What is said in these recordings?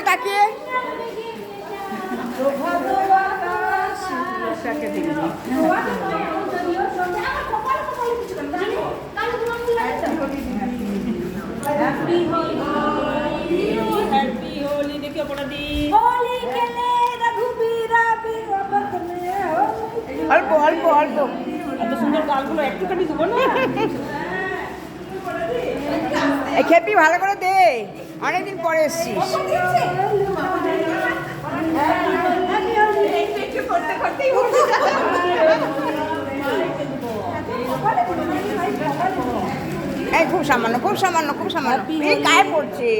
তাকিয়ে অল্প অল্প অল্প এত সুন্দর গালগুলো একটুখানি দেবো না। এই খেপি ভালো করে দে, অনেকদিন পরে এসছিস। এই খুব সামান্য খুব সামান্য খুব সামান্য, এই গায়ে পড়ছে।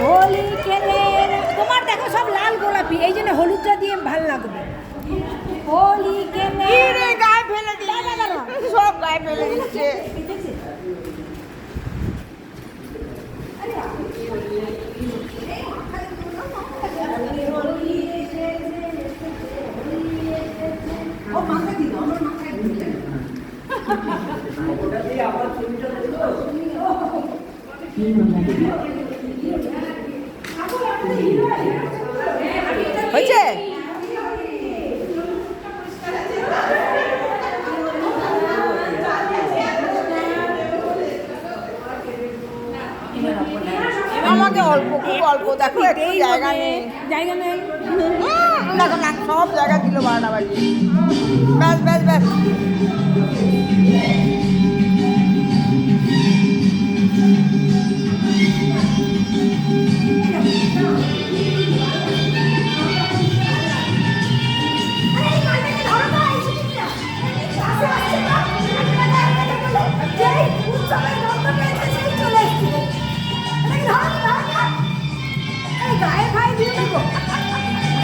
হোলি খেলে তোমার দেখো সব লাল গোলাপি, এই জন্য হলুদটা দিয়ে ভালো লাগবে। হোলি খেলে রে গায়ে ফেলে দিই, সব গায়ে ফেলে দিচ্ছে। হয়েছে? আমাকে অল্প খুব অল্প, দেখো একটু জায়গা নেই, জায়গা নেই। দেখো না সব জায়গা দিল 12টা বাজে। ব্যাস ব্যাস ব্যাস।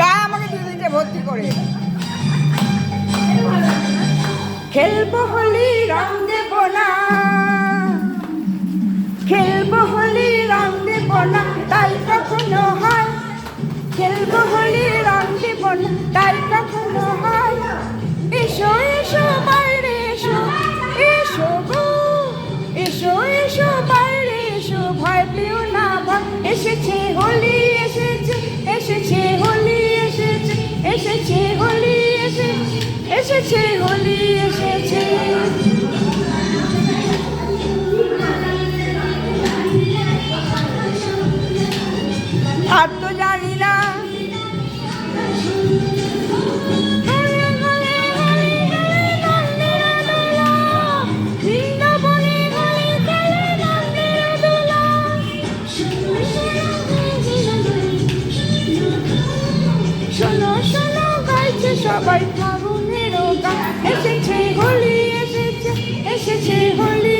গায়ে আমাকে দিয়ে দিচ্ছে ভর্তি করে। খেলবো হোলি রং দেব না, খেলবো হোলি রং দেব না, তাই কখনো হয়। খেলবো হোলি রং দেব না, তাই কখনো হয়। এসো এসো বাইরে এসো, এসো গো এসো এসো বাইরে এসো, ভয় পেও না ভয়। এসেছে হোলি এসেছে, এসেছে হোলি এসেছে, এসেছে হোলি এসেছে, এসেছে হোলি এসেছে। আর তো জানি না শোনো শোনো গাইছে সবাই ফাগুনেরও গান। এসেছে হোলি এসেছে, এসেছে হোলি